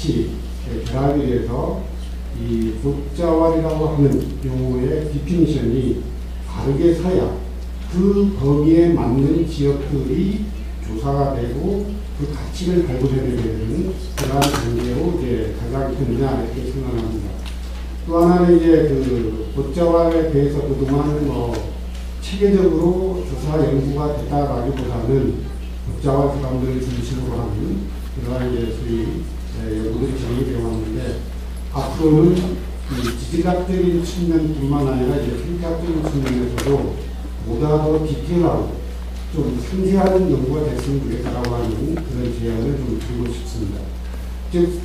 같이 결합이 돼서 이 고자왈이라고 하는 용어의 디피니션이 다르게 서야 그 범위에 맞는 지역들이 조사가 되고 그 가치를 발굴해내게 되는 그러한 단계로 이제 가장 크느냐 이렇게 생각합니다. 또 하나는 이제 그 고자왈에 대해서 그동안 체계적으로 조사 연구가 됐다라기보다는 고자왈 사람들을 중심으로 하는 그러한 이제 소위 연구들이 진행되어 왔는데 앞으로는 이 지질학적인 측면뿐만 아니라 이제 생태학적인 측면에서도 보다 더 디테일하고 좀 상세한 연구가 됐으면 좋겠다라고 하는 그런 제안을 좀 드리고 싶습니다. 즉,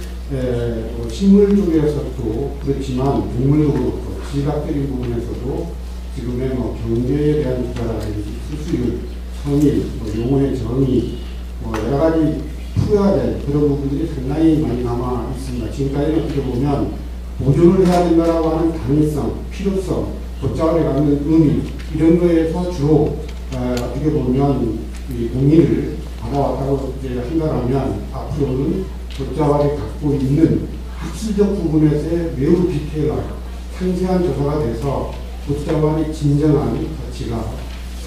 식물 쪽에서도 그렇지만 동물도 그렇고 지질학적인 부분에서도 지금의 경제에 대한 투자라든지 수수율, 성일, 용어의 정의, 여러 가지 풀어야 될 그런 부분들이 상당히 많이 남아 있습니다. 지금까지는 어떻게 보면 보존을 해야 된다라고 하는 당위성, 필요성, 고자왈에 갖는 의미 이런 거에서 주로 어떻게 보면 이 동의를 받아왔다고 이제 한다면 앞으로는 고자왈이 갖고 있는 학술적 부분에서의 매우 디테일하고 상세한 조사가 돼서 고자왈의 진정한 가치가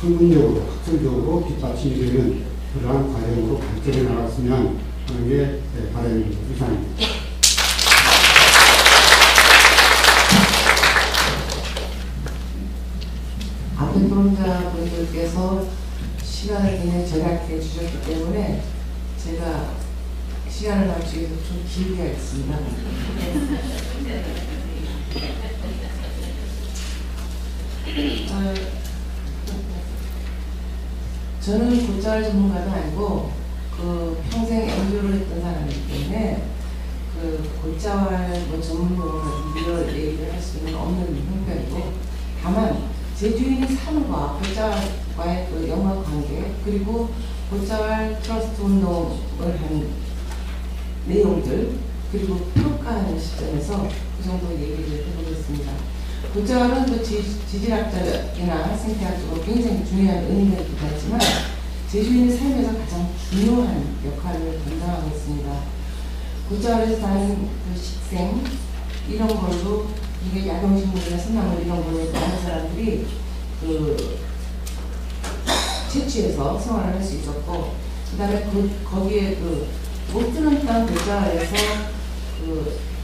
성분적으로 학술적으로 뒷받침이 되는 그러한 과정으로 발전해 나갔으면 하는 게 바람입니다. 이상입니다. 앞에 토론자분들께서 시간을 굉장히 절약해 주셨기 때문에 제가 시간을 맞추기 위해서 좀 길게 하겠습니다. 저는 고자왈 전문가도 아니고 평생 연구를 했던 사람이기 때문에 고자왈 전문용어를 이런 얘기를 할 수는 없는 형편이고, 다만 제주인의 삶과 고자왈과의 연관관계 그리고 고자왈 트러스트 운동을 한 내용들 그리고 평가하는 시점에서 그 정도 얘기를 해보겠습니다. 고자왈은 지질학적이나 생태학적으로 굉장히 중요한 의미가 있기도 하지만 제주인의 삶에서 가장 중요한 역할을 담당하고 있습니다. 고자왈에서 사는 식생 이런 걸로 이게 야경식물이나 소나무 이런 걸로 많은 사람들이 채취해서 생활을 할 수 있었고, 그 다음에 거기에 못 드는 땅 고자왈에서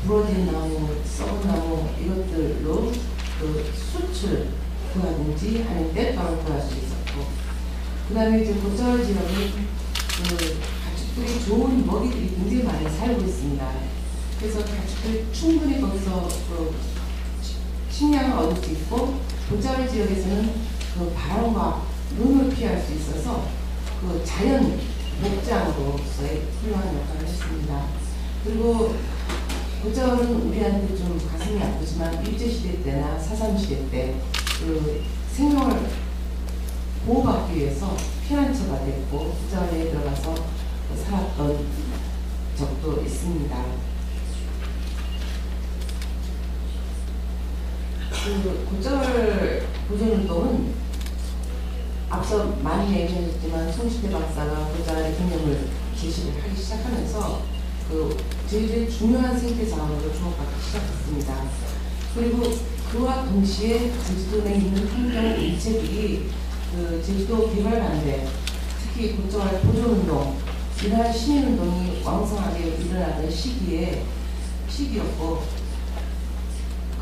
부러진 나무, 썩은 나무 이것들로 숯을 구하든지 아니면 땔감을 구할 수 있었고, 그 다음에 이제 고자왈 지역은 가축들이 좋은 먹이들이 굉장히 많이 살고 있습니다. 그래서 가축들이 충분히 거기서 식량을 얻을 수 있고, 고자왈 지역에서는 바람과 눈을 피할 수 있어서 자연 목장으로서의 훌륭한 역할을 했습니다. 그리고 고자왈은 우리한테 좀 가슴이 아프지만 일제시대 때나 사삼시대 때 생명을 보호받기 위해서 피난처가 됐고 고자왈에 들어가서 살았던 적도 있습니다. 고자왈 보존운동은 앞서 많이 얘기하셨지만 송시태 박사가 고자왈의 개념을 제시를 하기 시작하면서 제주의 중요한 생태 자원으로 주목받기 시작했습니다. 그리고 그와 동시에 제주도 내에 있는 환경 일체들이 제주도 개발반대, 특히 고자왈 보존운동, 이러한 시민운동이 왕성하게 일어나던 시기였고,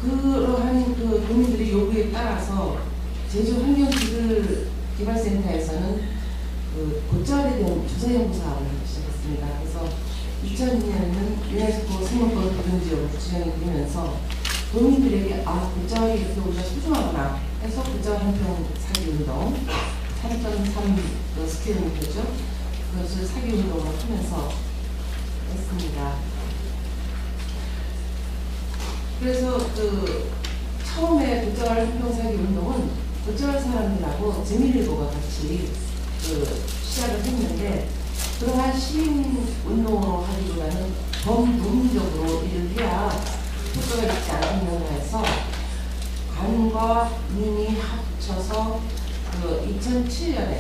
그러한 도민들의 요구에 따라서 제주 환경기술 개발센터에서는 고자왈에 대한 조사연구 사업을 하기 시작했습니다. 그래서 2002년에는 유네스코 생물권 보존지역으로 지정이 되면서 도민들에게 고자왈이 이렇게 우리가 소중하구나 해서 고자왈 한평 사기운동 3.3 스케일미터죠. 그것을 사기운동을 하면서 했습니다. 그래서 처음에 고자왈 한평 사기운동은 고자왈 사람들하고 재미일보가 같이 시작을 했는데, 그러한 시민운동으로 하기보다는 범부문적으로 일을 해야 효과가 있지 않겠는가 해서 관과 민이 합쳐서 2007년에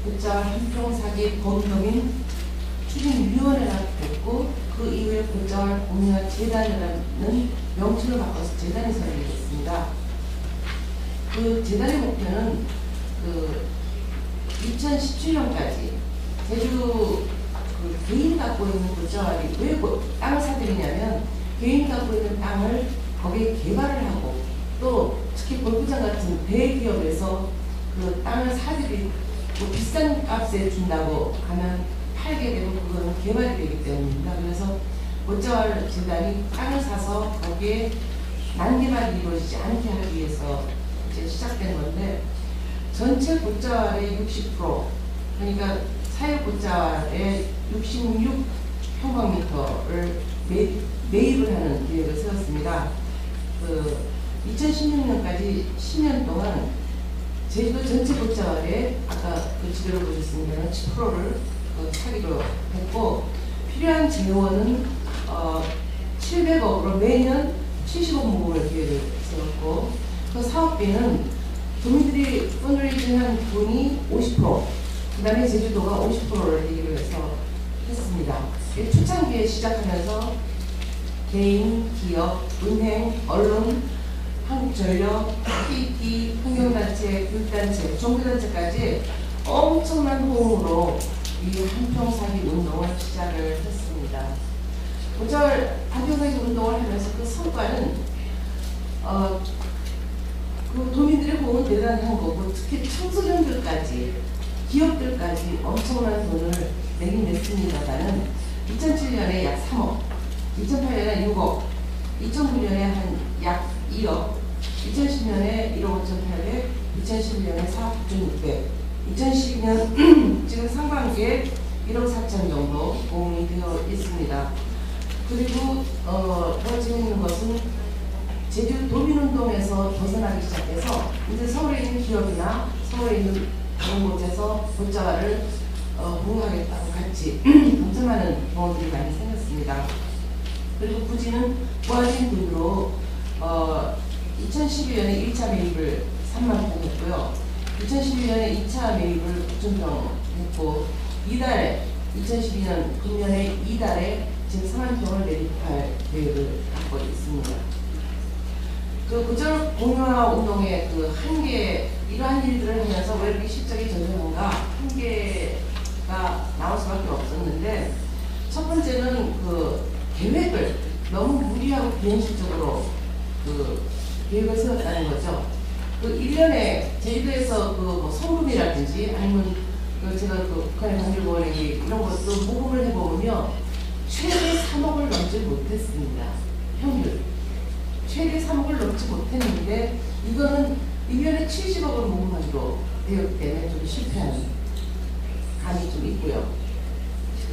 고자왈 한평 사기 범동인 추진위원회가 됐고 그 이후에 고자왈 공유와 재단이라는 명칭을 바꿔서 재단이 설립됐습니다. 그 재단의 목표는 그 2017년까지 제주 그 개인 갖고 있는 고자왈이 왜 땅을 사들이냐면 개인 갖고 있는 땅을 거기에 개발을 하고 또 특히 골프장 같은 대기업에서 그 땅을 사들이고 비싼 값에 준다고 하면 팔게 되고 그거는 개발이 되기 때문입니다. 그래서 고자왈 재단이 땅을 사서 거기에 난개발이 이루어지지 않게 하기 위해서 이제 시작된 건데 전체 고자왈의 60% 그러니까 사육 고자왈의 66평방미터를 매입을 하는 계획을 세웠습니다. 그 2016년까지 10년 동안 제주도 전체 고자왈에 아까 그 지도를 보셨습니다만 10%를 사기로 했고 필요한 재원은 700억으로 매년 70억 모금을 계획을 세웠고 그 사업비는 도민들이 펀드레이징한 돈이 50%, 그 다음에 제주도가 50%를 내기로 해서 했습니다. 초창기에 시작하면서 개인, 기업, 은행, 언론, 한국전력, KT, 환경단체, 교육단체, 종교단체까지 엄청난 호응으로 이 한평사기 운동을 시작을 했습니다. 고자왈 한평사기 운동을 하면서 그 성과는 그 도민들의 호응은 대단한 거고 특히 청소년들까지 기업들까지 엄청난 돈을 내긴 냈습니다만은 2007년에 약 3억, 2008년에 6억, 2009년에 한 약 2억, 2010년에 1억 5,800, 2011년에 4억 9,600, 2012년 지금 상반기에 1억 4천 정도 공이 되어 있습니다. 그리고 더 재밌는 것은 제주 도민운동에서 벗어나기 시작해서 이제 서울에 있는 기업이나 서울에 있는 다른 곳에서 고자왈을 보호하겠다고 같이 동참하는 경우들이 많이 생겼습니다. 그리고 부지는 모아진 돈으로 2012년에 1차 매입을 3만 평 했고요. 2012년에 2차 매입을 9,000평 했고 이달에 2012년 금년에 이달에 지금 4만 평을 매입할 계획을 갖고 있습니다. 그 고자왈 공유화 운동의 그 한계 이러한 일들을 하면서 왜 이렇게 실적이 저조한가 한계가 나올 수밖에 없었는데 첫 번째는 그 계획을 너무 무리하고 비현실적으로 그 계획을 세웠다는 거죠. 그 1년에 제주도에서 그 뭐 성금이라든지 아니면 그 제가 그 북한의 강질보원에게 이런 것도 모금을 해보면요 최대 3억을 넘지 못했습니다. 평균 최대 3억을 넘지 못했는데 이거는 1년에 70억을 모금하기로 되었기 때문에 좀 실패하는 감이 좀 있고요.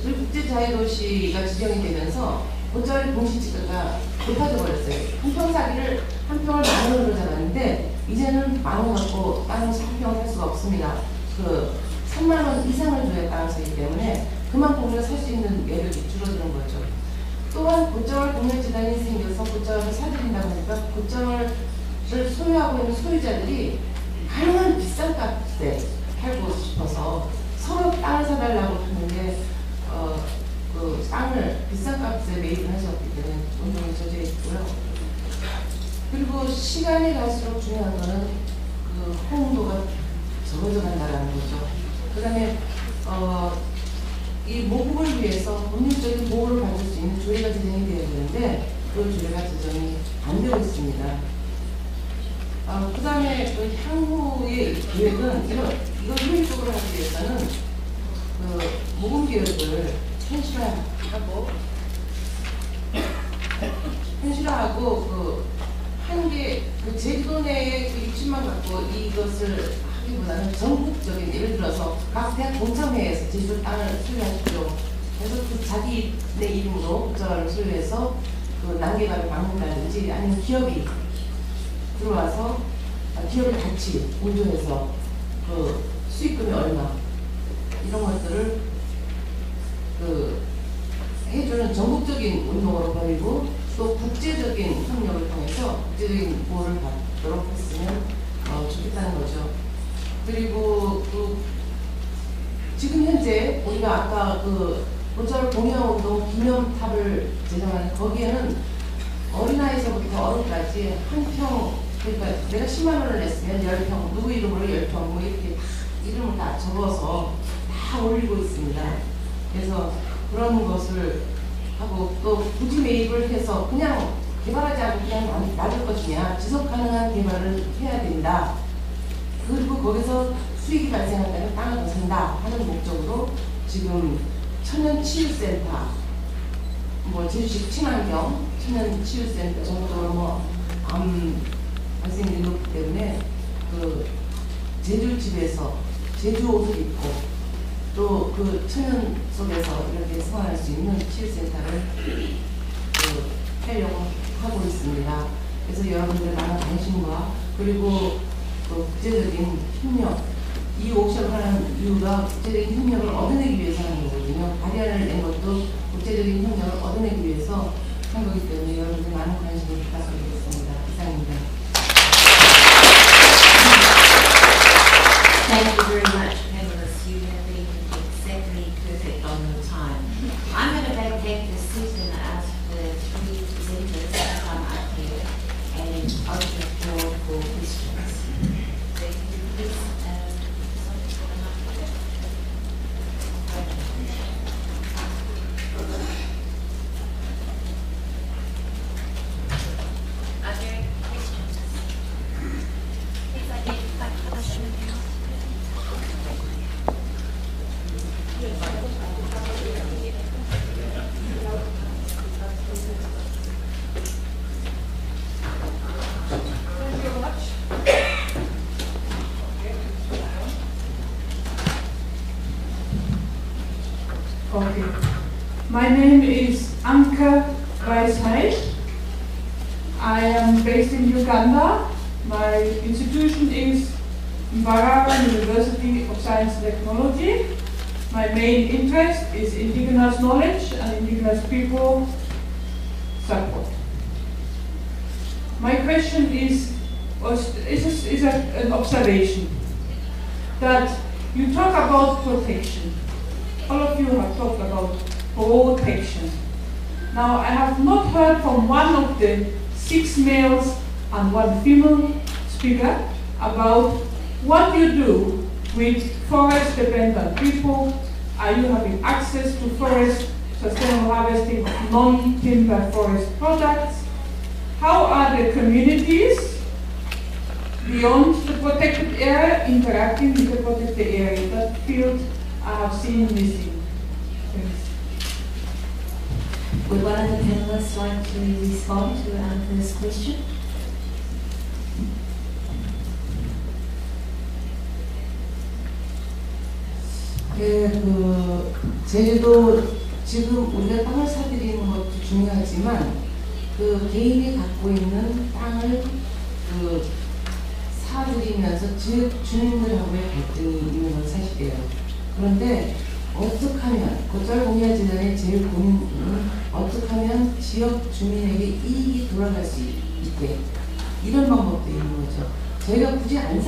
그리고 국제자유도시가 지정이 되면서 고자왈 공시지가가 높아져 버렸어요. 한 평 사기를 한 평을 10,000원으로 잡았는데 이제는 10,000원 갖고 땅에서 한 평을 살 수가 없습니다. 그 30,000원 이상을 줘야 땅을 사기 때문에 그만큼 우리가 살 수 있는 매력이 줄어드는 거죠. 또한 고자왈 공유재단이 생겨서 고자왈을 사들인다고 하니까 고자왈을 소유하고 있는 소유자들이 가능한 비싼 값에 팔고 싶어서 서로 땅을 사달라고 하는데 그 땅을 비싼 값에 매입을 하셨기 때문에 운동이 젖어 있고요. 그리고 시간이 갈수록 중요한 거는 그 호응도가 적어져 간다는 거죠. 그 다음에 이 모금을 위해서 법률적인 보호를 받을 수 있는 조례가 제정이 되어야 되는데 그 조례가 제정이 안 되고 있습니다. 그 다음에 그 향후의 계획은 이걸 효율적으로 하기 위해서는 그 모금 계획을 현실화하고 그 한계 그 제주도 내에 그 입지만 갖고 이것을 하기보다는 전국적인 예를 들어서 각 대학 동창회에서 제주도 땅을 소유하십시오. 그래서 그 자기 내 이름으로 고자왈을 소유해서 그 난개발을 막는다든지 아니면 기업이 들어와서 기업이 같이 공조해서 그 수익금이 얼마 이런 것들을 그 해주는 전국적인 운동으로 벌이고 또 국제적인 협력을 통해서 국제적인 보호를 받도록 했으면 좋겠다는 거죠. 그리고 그 지금 현재 우리가 아까 그 고절 공여운동 기념탑을 제작하는 거기에는 어린아이서부터 어른까지 한 평, 그러니까 내가 10만 원을 냈으면 10평, 누구 이름으로 10평, 뭐 이렇게 다 이름을 다 적어서 다 올리고 있습니다. 그래서 그런 것을 하고 또 굳이 매입을 해서 그냥 개발하지 않고 그냥 놔둘 것이냐, 지속 가능한 개발을 해야 된다. 그리고 거기서 수익이 발생한다면 땅을 더 산다 하는 목적으로 지금 천연치유센터, 뭐 제주식 친환경 천연치유센터 정도로 뭐암 발생률이 높기 때문에 그 제주집에서 제주 옷을 입고 또 그 천연 속에서 이렇게 생활할 수 있는 치유센터를 하려고 하고 있습니다. 그래서 여러분들 많은 관심과 그리고 국제적인 협력, 이 옥션을 하는 이유가 국제적인 협력을 얻어내기 위해서 하는 거거든요. 바리안을 낸 것도 국제적인 협력을 얻어내기 위해서 한 거기 때문에 여러분들 많은 관심을 부탁드리겠습니다. 이상입니다. Thank you very much, panelists. You have been exactly perfect on your time. I'm going to vacate the seat and ask the three presenters to come up here and open the floor for questions. So can you please come up here? Are there any questions? Please identify for the studio. Okay. My name is Anka Weisheit. I am based in Uganda. My institution is Mbarara University of Science and Technology. My main interest is indigenous knowledge and indigenous people support. My question is an observation that you talk about protection. All of you have talked about protection. Now, I have not heard from one of the 6 males and 1 female speaker about what you do with forest-dependent people. Are you having access to forest, sustainable harvesting of non-timber forest products? How are the communities beyond the protected area interacting with the protected area? That field I have seen missing. Thanks. Would one of the panelists like to respond to our first question? 네, 제주도 지금 우리가 땅을 사들이는 것도 중요하지만 개인이 갖고 있는 땅을 사들이면서 지역 주민들하고의 갈등이 있는 건 사실이에요. 그런데 어떻게 하면 고절공야재단의 제일 고민은 어떻게 하면 지역 주민에게 이익이 돌아갈 수 있게 이런 방법도 있는 거죠. 저희가 굳이 안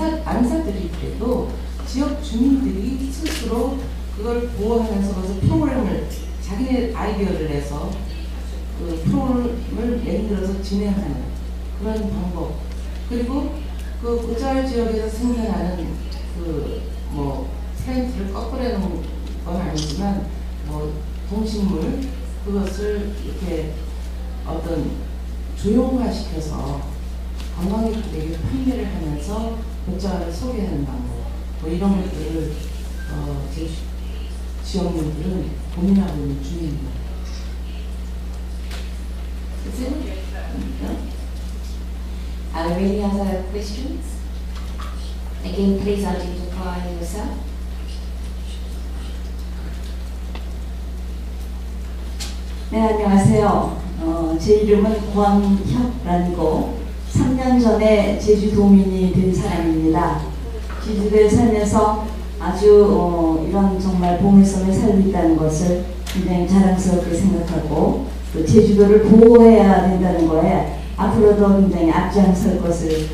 사드리더라도 지역 주민들이 스스로 그걸 보호하면서 거기서 프로그램을 자기네 아이디어를 내서 그 프로그램을 만들어서 진행하는 그런 방법, 그리고 그 고절 지역에서 생산하는 플랜트를 거꾸로 해놓은 건 아니지만 동식물 그것을 이렇게 어떤 조용화시켜서 관광객들에게 판매를 하면서 고절을 소개하는 방법, 이런 것들을 제 지역민들은 고민하고 있는 중입니다. Are there any other questions? Again, please identify yourself. 네, 안녕하세요. 제 이름은 권혁란이고 3년 전에 제주도민이 된 사람입니다. 제주도에 살면서 아주 이런 정말 보물섬에 살고 있다는 것을 굉장히 자랑스럽게 생각하고 또 제주도를 보호해야 된다는 거에 앞으로도 굉장히 앞장설 것을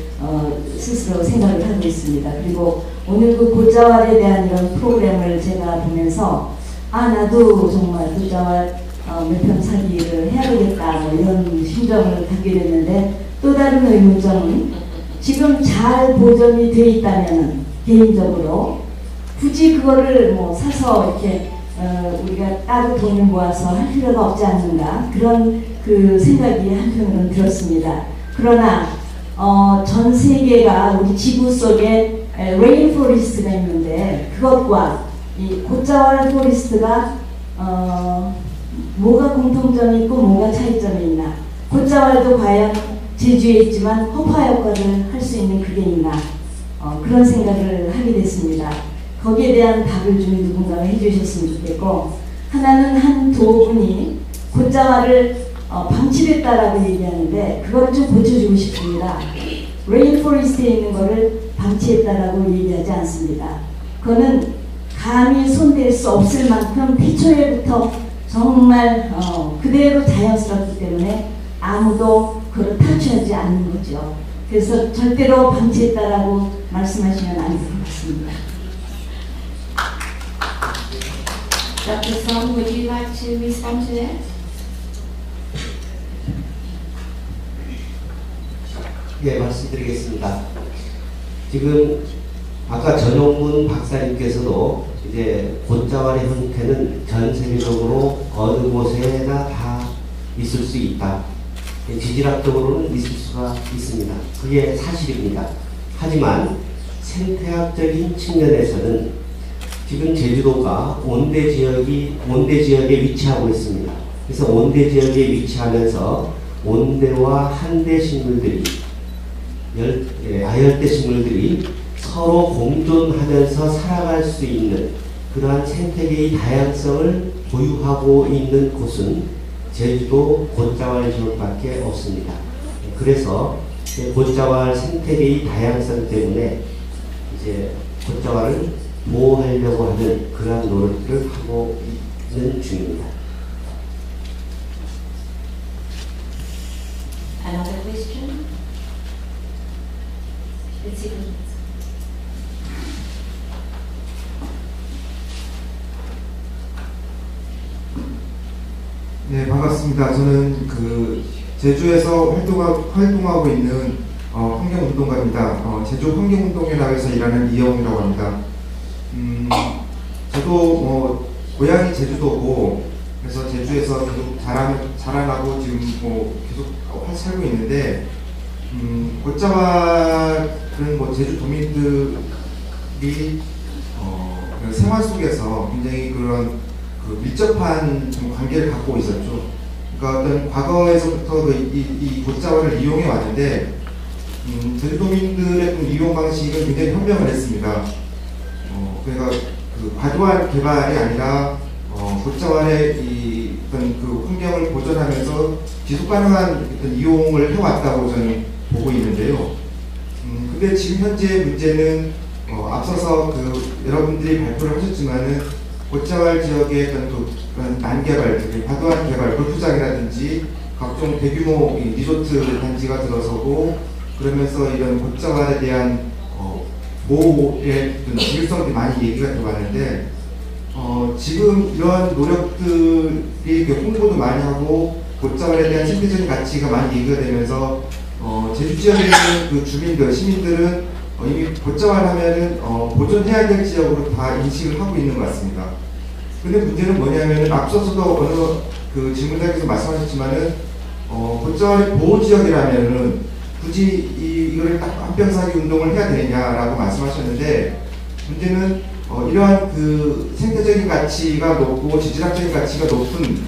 스스로 생각을 하고 있습니다. 그리고 오늘 그 고자왈에 대한 이런 프로그램을 제가 보면서 나도 정말 굿자왈 매편 사기를 해야 되겠다 뭐 이런 심정을 갖게 됐는데, 또 다른 의문점은 지금 잘 보존이 돼 있다면 개인적으로 굳이 그거를 뭐 사서 이렇게 우리가 따로 돈을 모아서 할 필요가 없지 않는가, 그런 그 생각이 한편으로는 들었습니다. 그러나 전 세계가 우리 지구 속에 레인포레스트가 있는데, 그것과 이 곶자왈 포레스트가 뭐가 공통점이 있고 뭐가 차이점이 있나, 곶자왈도 과연 제주에 있지만 허파 역할을 할 수 있는 그게 있나, 그런 생각을 하게 됐습니다. 거기에 대한 답을 좀 누군가가 해주셨으면 좋겠고, 하나는 한 도분이 곶자왈을 방치됐다라고 얘기하는데 그거를 좀 고쳐주고 싶습니다. 레인포레스트에 있는 거를 방치했다라고 얘기하지 않습니다. 그거는 감히 손댈 수 없을 만큼 태초에부터 정말 그대로 자연스럽기 때문에 아무도 그걸 탈취하지 않는 거죠. 그래서 절대로 방치했다라고 말씀하시면 안 될 것 같습니다. Dr. Song, would you like to respond to that? 네, 말씀드리겠습니다. 지금 아까 전용문 박사님께서도 이제 곶자왈의 형태는 전 세계적으로 어느 곳에나 다 있을 수 있다. 지질학적으로는 있을 수가 있습니다. 그게 사실입니다. 하지만 생태학적인 측면에서는 지금 제주도가 온대 지역에 위치하고 있습니다. 그래서 온대 지역에 위치하면서 온대와 한대 식물들이 아열대 식물들이 서로 공존하면서 살아갈 수 있는 그러한 생태계의 다양성을 보유하고 있는 곳은 제주도 곶자왈 지역밖에 없습니다. 그래서 곶자왈 생태계의 다양성 때문에 이제 곶자왈을 보호하려고 하는 그러한 노력들을 하고 있는 중입니다. Another question? 네, 반갑습니다. 저는 그 제주에서 활동하고 있는 환경운동가입니다. 제주 환경운동연합에서 일하는 이영웅이라고 합니다. 저도 뭐 고향이 제주도고, 그래서 제주에서 계속 자라나고 지금 뭐 계속 살고 있는데, 곶자왈은 뭐 제주 도민들이 생활 속에서 굉장히 그런 그 밀접한 좀 관계를 갖고 있었죠. 그러니까 어떤 과거에서부터 이 곶자왈을 이용해 왔는데, 제주도민들의 이용 방식은 굉장히 현명을 했습니다. 그러니까 그 과도한 개발이 아니라 곶자왈의 이 어떤 그 환경을 보존하면서 지속 가능한 어떤 이용을 해왔다고 저는 보고 있는데요. 근데 지금 현재 문제는 앞서서 그 여러분들이 발표를 하셨지만은 곶자왈 지역의 어떤 그런 난개발, 과도한 개발, 골프장이라든지 각종 대규모 리조트 단지가 들어서고, 그러면서 이런 곶자왈에 대한 보호의 중요성이 많이 얘기가 들어왔는데, 지금 이러한 노력들이 홍보도 많이 하고 곶자왈에 대한 생태적인 가치가 많이 얘기가 되면서 제주 지역에 있는 그 주민들, 시민들은 이미 곶자왈 하면은 보존해야 될 지역으로 다 인식을 하고 있는 것 같습니다. 근데 문제는 뭐냐면은 앞서서도 어느 그 질문자께서 말씀하셨지만은 곶자왈의 보호 지역이라면은 굳이 이거를 딱 한평사기 운동을 해야 되느냐라고 말씀하셨는데, 문제는 이러한 그 생태적인 가치가 높고 지질학적인 가치가 높은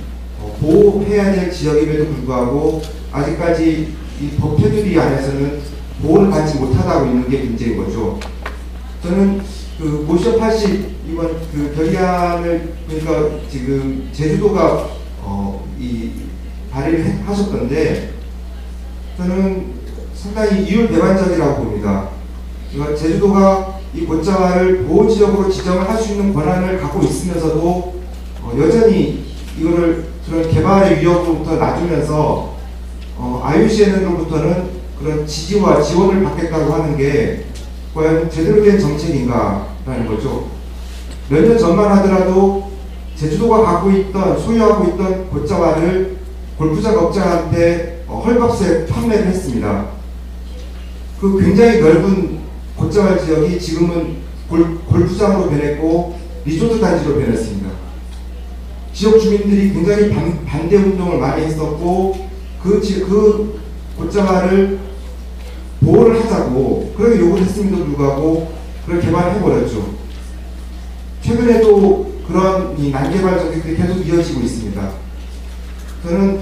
보호해야 될 지역임에도 불구하고 아직까지 이 법 테두리 안에서는 보호를 받지 못하고 있는 게 문제인 거죠. 저는 그 모션 80 이번 그 결의안을, 그러니까 지금 제주도가 이 발의를 하셨던데, 저는 상당히 이율배반적이라고 봅니다. 그러니까 제주도가 이 곶자왈을 보호지역으로 지정을 할 수 있는 권한을 갖고 있으면서도 여전히 이거를 그런 개발의 위협으로부터 놔두면서 IUCN으로부터는 그런 지지와 지원을 받겠다고 하는 게 과연 제대로 된 정책인가라는 거죠. 몇 년 전만 하더라도 제주도가 갖고 있던 소유하고 있던 곶자왈을 골프장 업자한테 헐값에 판매를 했습니다. 그 굉장히 넓은 곶자왈 지역이 지금은 골프장으로 변했고 리조트 단지로 변했습니다. 지역 주민들이 굉장히 반대 운동을 많이 했었고 그 곶자왈을 보호를 하자고 그렇게 요구를 했음에도 불구하고 그걸 개발해버렸죠. 최근에도 그런 이 난개발 정책들이 계속 이어지고 있습니다. 저는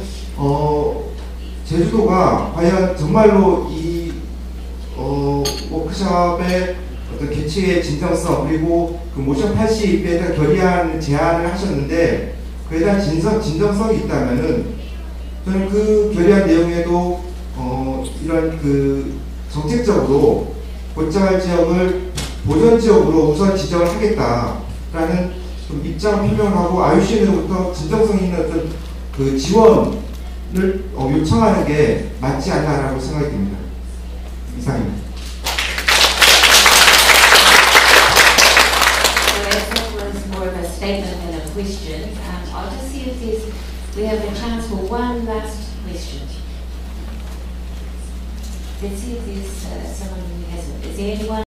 제주도가 과연 정말로 이 워크숍의 어떤 개최의 진정성 그리고 그 모션 80에 대한 결의안 제안을 하셨는데 그에 대한 진정성이 있다면은 저는 그 결의안 내용에도 이런 그 정책적으로 곶자왈 지역을 보전 지역으로 우선 지정을 하겠다라는 좀 입장 표명하고 IUCN으로부터 진정성 있는 어떤 그 지원을 요청하는 게 맞지 않나라고 생각이 듭니다. 이상입니다. More of a statement than a question. I'll just see if we have a chance for one last question. Let's see if there's someone who has it. Is there anyone?